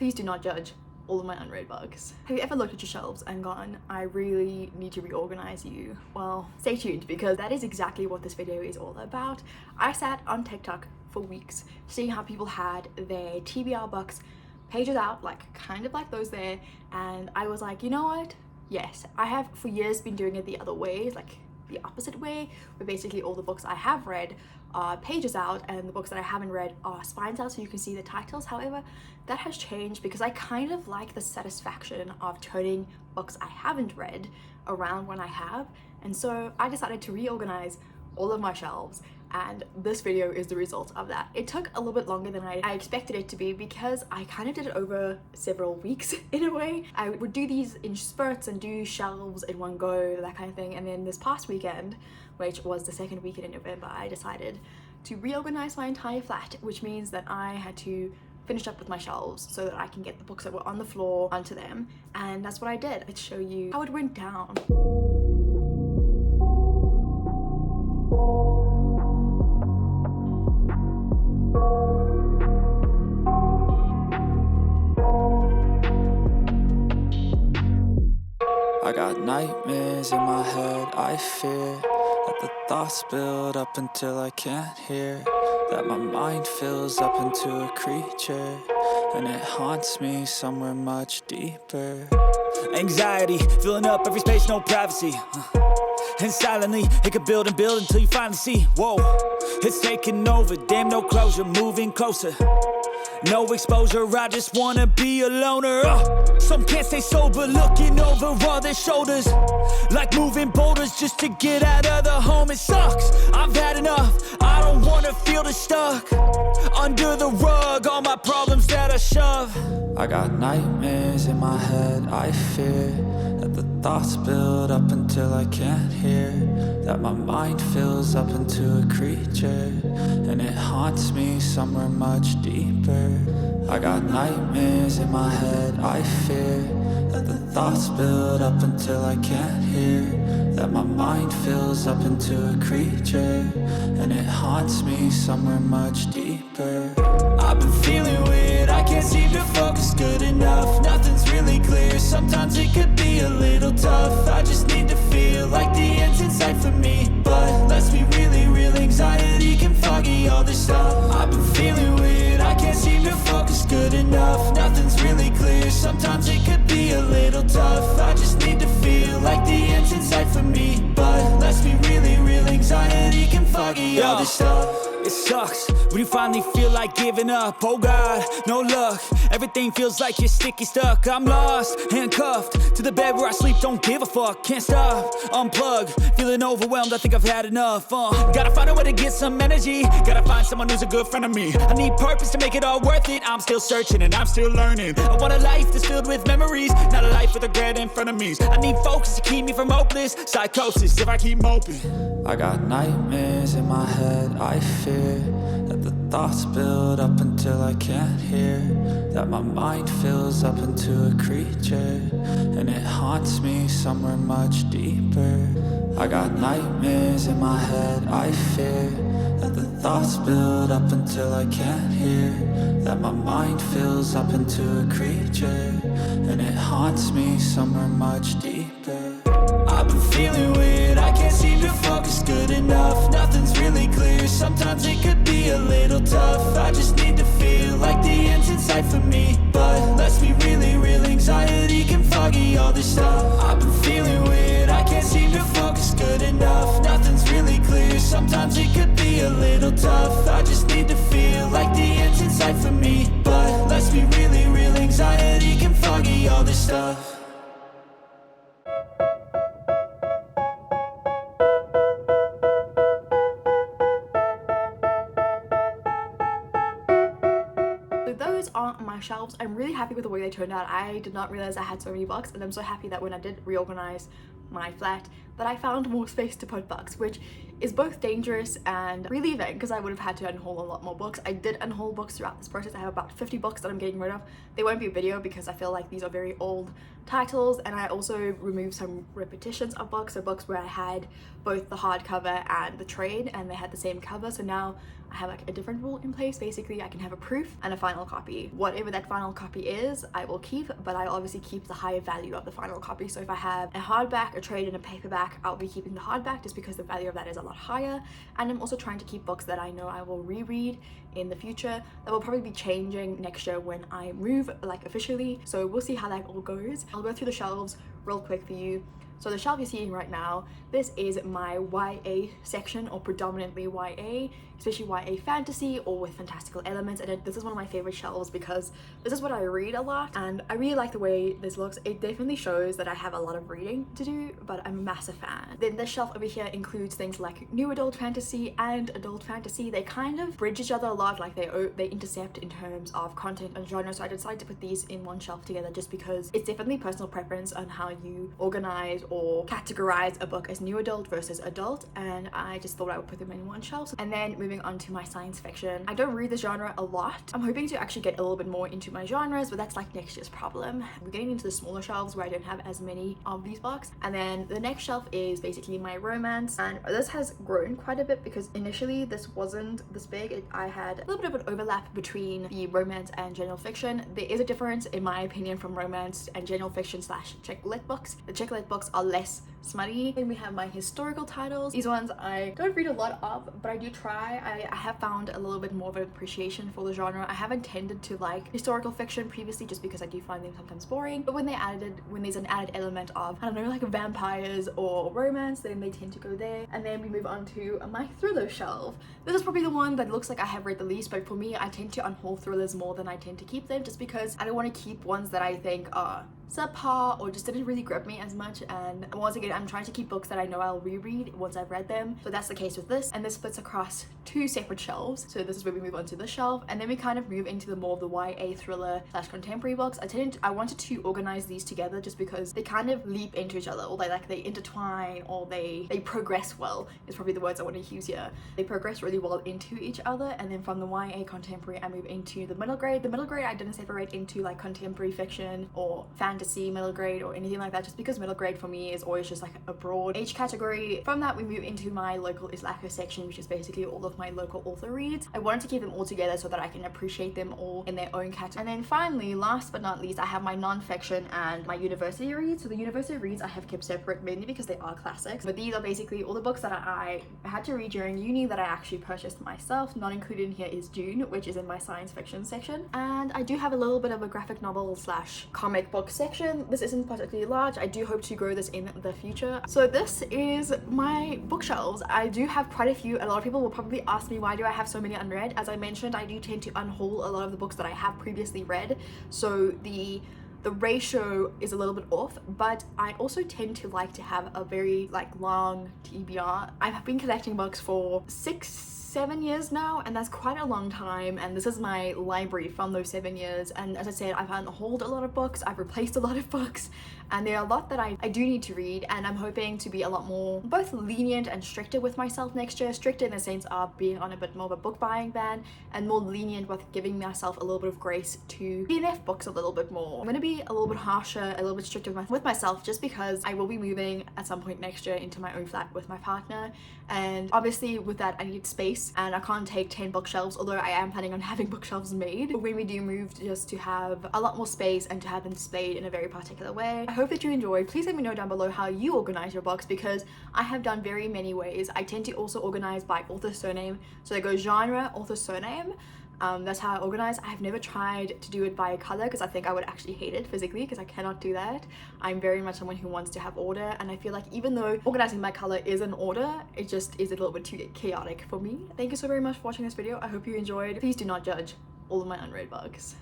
Please do not judge all of my unread books. Have you ever looked at your shelves and gone, I really need to reorganize you? Well, stay tuned, because that is exactly what this video is all about. I sat on TikTok for weeks seeing how people had their TBR books pages out, like kind of like those there, and I was like, you know what? Yes, I have for years been doing it the other way, like the opposite way, where basically all the books I have read are pages out and the books that I haven't read are spines out so you can see the titles. However, that has changed because I kind of like the satisfaction of turning books I haven't read around when I have, and so I decided to reorganize all of my shelves, and this video is the result of that. It took a little bit longer than I expected it to be because I kind of did it over several weeks in a way. I would do these in spurts and do shelves in one go, that kind of thing, and then this past weekend, which was the second weekend in November, I decided to reorganize my entire flat, which means that I had to finish up with my shelves so that I can get the books that were on the floor onto them, and that's what I did. I'd show you how it went down. I got nightmares in my head, I fear that the thoughts build up until I can't hear, that my mind fills up into a creature, and it haunts me somewhere much deeper. Anxiety, filling up every space, no privacy, and silently, it could build and build until you finally see, whoa, it's taking over, damn no closure, moving closer. No exposure, I just wanna be a loner. Some can't stay sober, looking over all their shoulders, like moving boulders just to get out of the home. It sucks, I've had enough, I don't wanna feel the stuck under the rug, all my problems that I shove. I got nightmares in my head, I fear that the thoughts build up until I can't hear, that my mind fills up into a creature, and it haunts me somewhere much deeper. I got nightmares in my head, I fear that the thoughts build up until I can't hear, that my mind fills up into a creature, and it haunts me somewhere much deeper. I've been feeling weird, I can't seem to focus good enough, nothing's really clear, sometimes it could be a little tough, I just need to feel like the end's in sight for me, but let's be really real, anxiety can foggy all this stuff. I've been feeling weird, I can't seem to focus good enough, nothing's really clear, sometimes it could be a little tough, I just need to feel like the end's in sight for me, but let's be really real, anxiety can foggy all this stuff. It sucks when you finally feel like giving up. Oh God, no luck, everything feels like you're sticky stuck. I'm lost, handcuffed to the bed where I sleep, don't give a fuck. Can't stop, unplug, feeling overwhelmed, I think I've had enough. Gotta find a way to get some energy, gotta find someone who's a good friend of me. I need purpose to make it all worth it, I'm still searching and I'm still learning. I want a life that's filled with memories, not a life with regret and frenemies. I need focus to keep me from hopeless psychosis if I keep moping. I got nightmares in my head, I fear that the thoughts build up until I can't hear, that my mind fills up into a creature, and it haunts me somewhere much deeper. I got nightmares in my head, I fear that the thoughts build up until I can't hear, that my mind fills up into a creature, and it haunts me somewhere much deeper. I've been feeling weird, I can't seem to focus good enough, nothing's really clear, sometimes it could be a little tough, I just need to feel like the end's in sight for me, but let's be really real, anxiety can foggy all this stuff. I've been feeling weird, I can't seem to focus good enough, nothing's really clear, sometimes it could be a little tough, I just need to feel like the end's in sight for me, but let's be really real, anxiety can foggy all this stuff. So those are my shelves. I'm really happy with the way they turned out. I did not realize I had so many books, and I'm so happy that when I did reorganize my flat that I found more space to put books, which is both dangerous and relieving because I would have had to unhaul a lot more books. I did unhaul books throughout this process. I have about 50 books that I'm getting rid of. They won't be a video because I feel like these are very old titles, and I also removed some repetitions of books, so books where I had both the hardcover and the trade and they had the same cover, so now I have like a different rule in place. Basically, I can have a proof and a final copy. Whatever that final copy is, I will keep, but I obviously keep the higher value of the final copy. So if I have a hardback, a trade, and a paperback, I'll be keeping the hardback just because the value of that is a lot higher. And I'm also trying to keep books that I know I will reread in the future. That will probably be changing next year when I move, like officially. So we'll see how that all goes. I'll go through the shelves real quick for you. So the shelf you're seeing right now, this is my YA section, or predominantly YA, especially YA fantasy or with fantastical elements. And this is one of my favorite shelves because this is what I read a lot, and I really like the way this looks. It definitely shows that I have a lot of reading to do, but I'm a massive fan. Then this shelf over here includes things like new adult fantasy and adult fantasy. They kind of bridge each other a lot, like they intercept in terms of content and genre. So I decided to put these in one shelf together just because it's definitely personal preference on how you organize or categorize a book as new adult versus adult, and I just thought I would put them in one shelf. And then moving on to my science fiction, I don't read the genre a lot. I'm hoping to actually get a little bit more into my genres, but that's like next year's problem. We're getting into the smaller shelves where I don't have as many of these books. And then the next shelf is basically my romance, and this has grown quite a bit because initially this wasn't this big. I had a little bit of an overlap between the romance and general fiction. There is a difference in my opinion from romance and general fiction slash chick lit books. The chick lit books are less smutty. Then we have my historical titles. These ones I don't read a lot of, but I do try. I have found a little bit more of an appreciation for the genre. I haven't tended to like historical fiction previously just because I do find them sometimes boring, but when there's an added element of, I don't know, like vampires or romance, then they tend to go there. And then we move on to my thriller shelf. This is probably the one that looks like I have read the least, but for me, I tend to unhaul thrillers more than I tend to keep them, just because I don't want to keep ones that I think are subpar or just didn't really grab me as much. And once again, I'm trying to keep books that I know I'll reread once I've read them. So that's the case with this, and this splits across two separate shelves. So this is where we move on to this shelf, and then we kind of move into the more of the YA thriller slash contemporary books. I wanted to organize these together just because they kind of leap into each other, or they intertwine, or they progress well is probably the words I want to use here. They progress really well into each other, and then from the YA contemporary I move into the middle grade. The middle grade I didn't separate into like contemporary fiction or fantasy middle grade or anything like that, just because middle grade for me is always just like a broad age category. From that we move into my local Islako section, which is basically all of my local author reads. I wanted to keep them all together so that I can appreciate them all in their own category. And then finally, last but not least, I have my non-fiction and my university reads. So the university reads I have kept separate mainly because they are classics, but these are basically all the books that I had to read during uni that I actually purchased myself. Not included in here is Dune, which is in my science fiction section, and I do have a little bit of a graphic novel slash comic book section. This isn't particularly large. I do hope to grow this in the future. So this is my bookshelves. I do have quite a few. A lot of people will probably ask me, why do I have so many unread? As I mentioned, I do tend to unhaul a lot of the books that I have previously read, so the ratio is a little bit off, but I also tend to like to have a very like long TBR. I've been collecting books for 6-7 years now, and that's quite a long time, and this is my library from those 7 years. And as I said, I've unhauled a lot of books, I've replaced a lot of books, and there are a lot that I do need to read, and I'm hoping to be a lot more both lenient and stricter with myself next year. Stricter in the sense of being on a bit more of a book buying ban, and more lenient with giving myself a little bit of grace to DNF books a little bit more. I'm gonna be a little bit harsher, a little bit stricter with myself, just because I will be moving at some point next year into my own flat with my partner, and obviously with that I need space, and I can't take 10 bookshelves, although I am planning on having bookshelves made when we do move, just to have a lot more space and to have them displayed in a very particular way. I hope that you enjoyed. Please let me know down below how you organize your books, because I have done very many ways. I tend to also organize by author surname, so they go genre, author surname. That's how I organize. I have never tried to do it by color because I think I would actually hate it physically, because I cannot do that. I'm very much someone who wants to have order, and I feel like even though organizing by color is an order, it just is a little bit too chaotic for me. Thank you so very much for watching this video. I hope you enjoyed. Please do not judge all of my unread books.